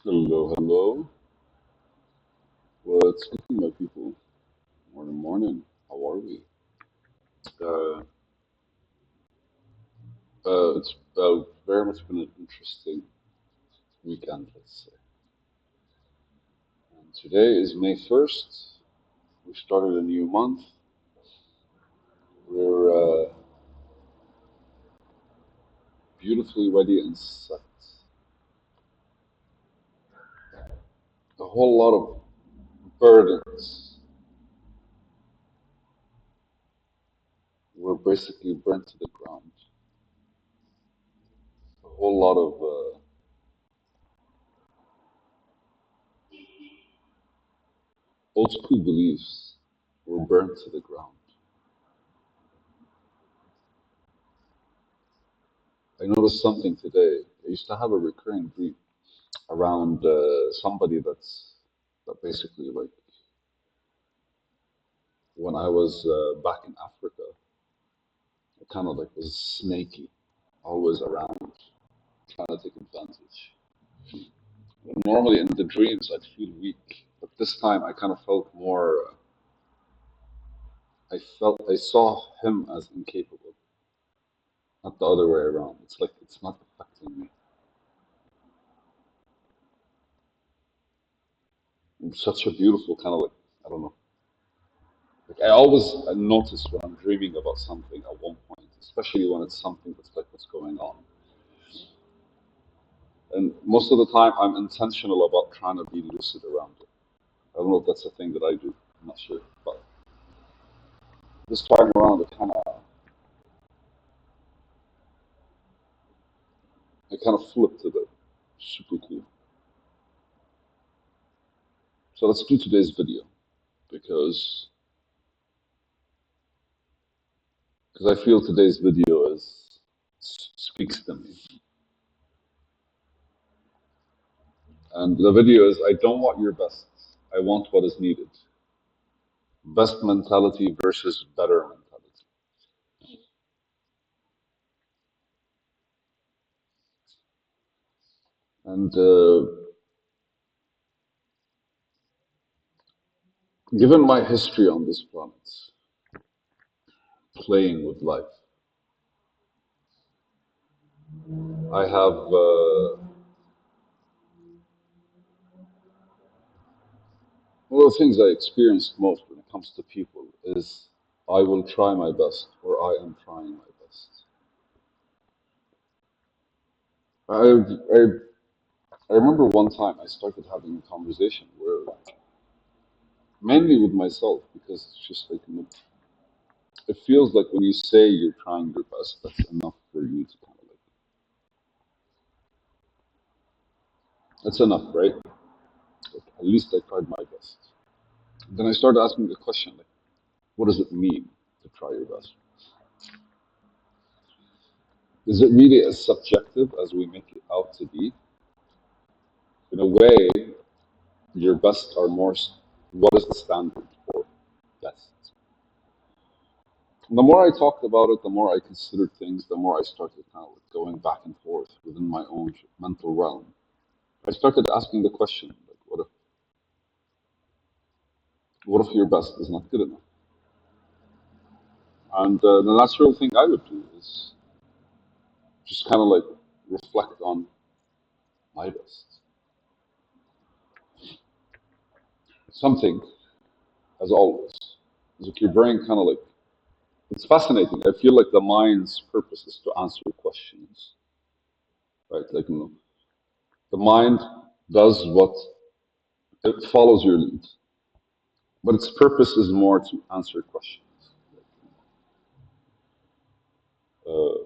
Hello, hello. What's cooking, my people? Morning, morning. How are we? Uh, it's very much been an interesting weekend, let's say. And today is May 1st. We started a new month. We're beautifully ready and set. A whole lot of burdens were basically burnt to the ground. A whole lot of old school beliefs were burnt to the ground. I noticed something today. I used to have a recurring dream around somebody that basically like when I was back in Africa, I kind of like was snaky, always around, trying to take advantage. Normally in the dreams I'd feel weak, but this time I kind of felt more. I saw him as incapable, not the other way around. It's like it's not affecting me. It's such a beautiful kind of like I don't know. Like I always notice when I'm dreaming about something at one point, especially when it's something that's like what's going on. And most of the time, I'm intentional about trying to be lucid around it. I don't know if that's a thing that I do. I'm not sure. But this time around, I kind of flipped it. Super cool. So let's do today's video because because I feel today's video speaks to me. And the video is I don't want your best. I want what is needed. Best mentality versus better mentality. And given my history on this planet, playing with life, I have one of the things I experienced most when it comes to people is I will try my best or I am trying my best. I, I remember one time I started having a conversation where mainly with myself because it's just like it feels like when you say you're trying your best, that's enough for you to kind of like that's enough, right? Like, at least I tried my best. Then I started asking the question like, what does it mean to try your best? Is it really as subjective as we make it out to be? In a way, your best are more. What is the standard for best? And the more I talked about it, the more I considered things, the more I started kind of like going back and forth within my own mental realm. I started asking the question, like, what if your best is not good enough? And the natural thing I would do is just kind of like reflect on my best. Something, as always, is like your brain kind of like, it's fascinating. I feel like the mind's purpose is to answer questions, right? Like, the mind does what it follows your lead, but its purpose is more to answer questions. Uh,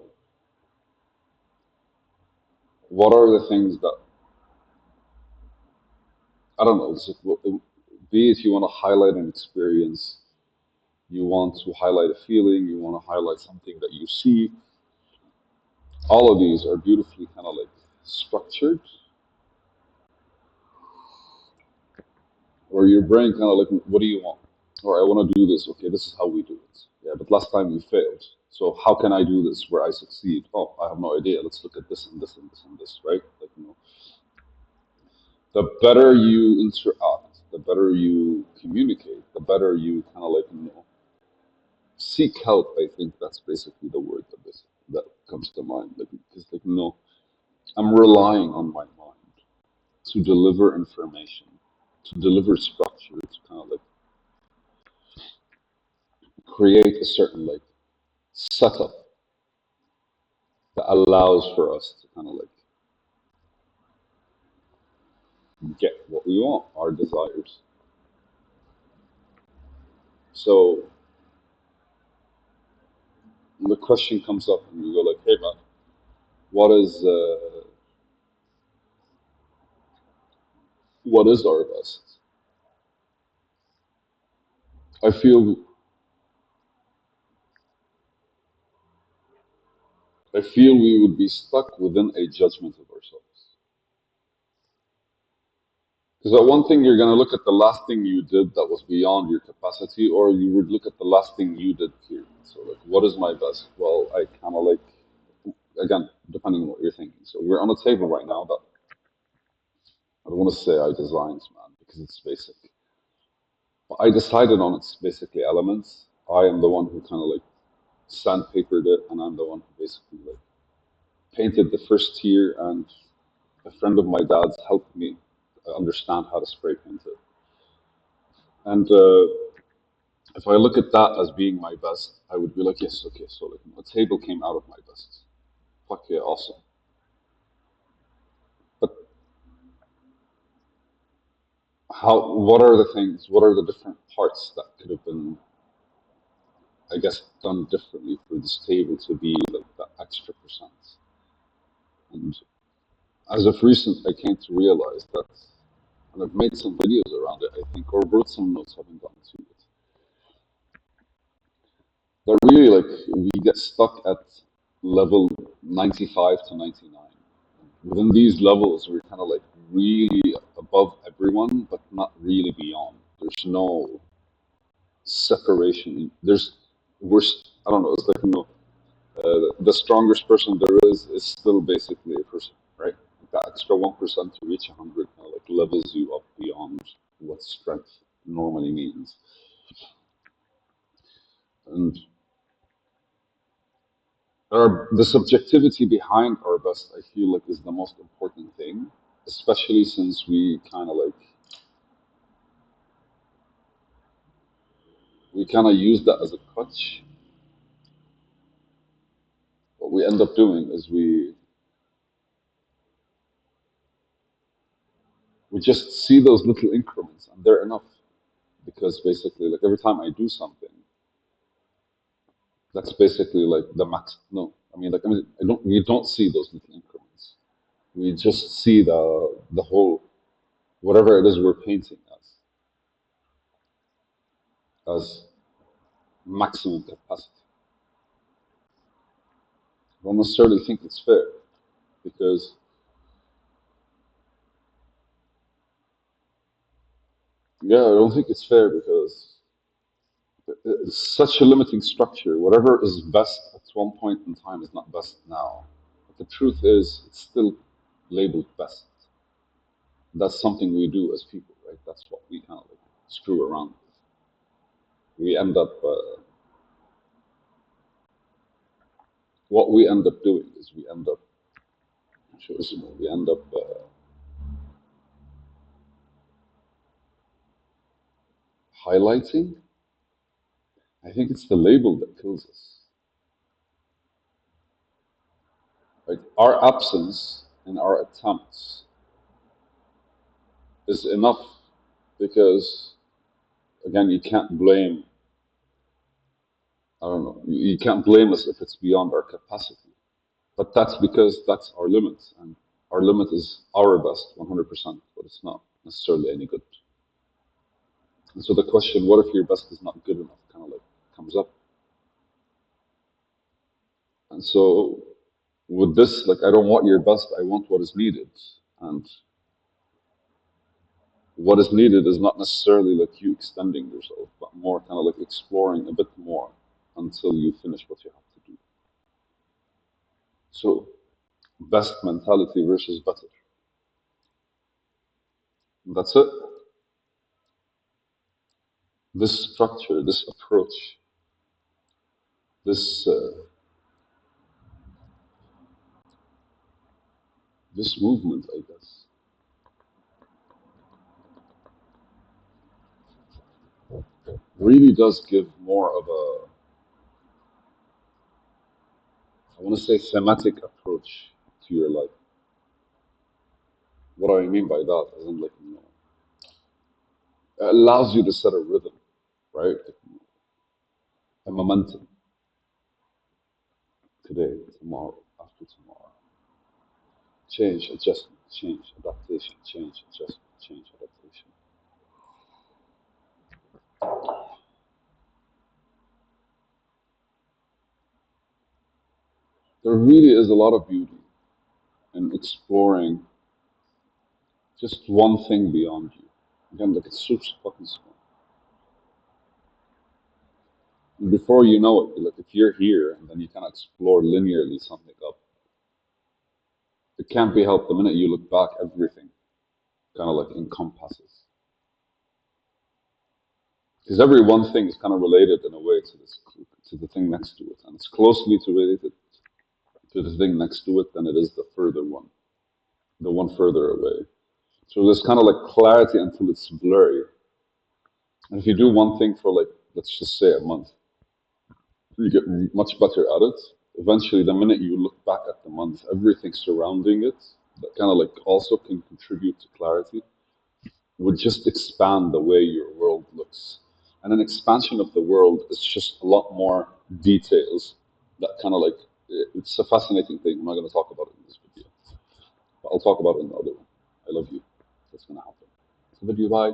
what are the things that I don't know? Be it you want to highlight an experience, you want to highlight a feeling, you want to highlight something that you see. All of these are beautifully kind of like structured, where your brain kind of like, what do you want? Or I want to do this. Okay, this is how we do it. Yeah, but last time you failed. So how can I do this where I succeed? Oh, I have no idea. Let's look at this and this and this and this, right? Like, the better you interact, the better you communicate, the better you kind of like, seek help. I think that's basically the word that comes to mind. Like, because like, I'm relying on my mind to deliver information, to deliver structure, to kind of like create a certain like setup that allows for us to kind of like get what we want, our desires. So the question comes up, and you go like, "Hey man, what is uh, what is our best?" I feel I feel we would be stuck within a judgment of ourselves. Because that one thing you're gonna look at the last thing you did that was beyond your capacity, or you would look at the last thing you did clearly. So like, what is my best? Well, I kind of like, again, depending on what you're thinking. So we're on a table right now that I don't want to say I designed, man, because it's basic. But I decided on its basically elements. I am the one who kind of like sandpapered it, and I'm the one who basically like painted the first tier, and a friend of my dad's helped me understand how to spray paint it. And if I look at that as being my best, I would be like, yes, okay, so like a table came out of my best. Fuck yeah, awesome. But how? What are the things? What are the different parts that could have been, I guess, done differently for this table to be like that extra percent? And as of recent, I came to realize that, and I've made some videos around it, I think, or wrote some notes, haven't gotten to it. That really, like, we get stuck at level 95 to 99. Within these levels, we're kind of like really above everyone, but not really beyond. There's no separation. I don't know, it's like, the strongest person there is still basically a person, right? That extra 1% to reach 100 kind of like levels you up beyond what strength normally means. And the subjectivity behind our best, I feel like, is the most important thing, especially since we kind of use that as a crutch. What we end up doing is we just see those little increments, and they're enough, because basically, like, every time I do something, that's basically like the max. No, I don't. We don't see those little increments. We just see the whole, whatever it is we're painting as maximum capacity. I don't necessarily think it's fair, because yeah, I don't think it's fair, because it's such a limiting structure. Whatever is best at one point in time is not best now. But the truth is, it's still labeled best. That's something we do as people, right? That's what we kind of like screw around with. We end up, what we end up doing is we end up highlighting. I think it's the label that kills us. Like, our absence in our attempts is enough, because again, you can't blame. I don't know. You can't blame us if it's beyond our capacity. But that's because that's our limit, and our limit is our best, 100%, but it's not necessarily any good. And so the question, what if your best is not good enough, kind of like comes up. And so with this, like, I don't want your best, I want what is needed. And what is needed is not necessarily like you extending yourself, but more kind of like exploring a bit more until you finish what you have to do. So best mentality versus better. That's it. This structure, this approach, this this movement, I guess, really does give more of a, I want to say, thematic approach to your life. What do I mean by that? As in, like, it allows you to set a rhythm, right? A momentum. Today, tomorrow, after tomorrow. Change, adjustment, change, adaptation, change, adjustment, change, adaptation. There really is a lot of beauty in exploring just one thing beyond you. Again, like it's super fucking small. And before you know it, like if you're here and then you kind of explore linearly something up, it can't be helped. The minute you look back, everything kind of like encompasses. Because every one thing is kind of related in a way to this, to the thing next to it, and it's closely related to the thing next to it than it is the further one, the one further away. So there's kind of like clarity until it's blurry. And if you do one thing for like, let's just say a month, you get much better at it. Eventually, the minute you look back at the month, everything surrounding it that kind of like also can contribute to clarity would just expand the way your world looks. And an expansion of the world is just a lot more details that kind of like, it's a fascinating thing. I'm not going to talk about it in this video, but I'll talk about it in the other one. I love you. That's going to happen. So, video, bye.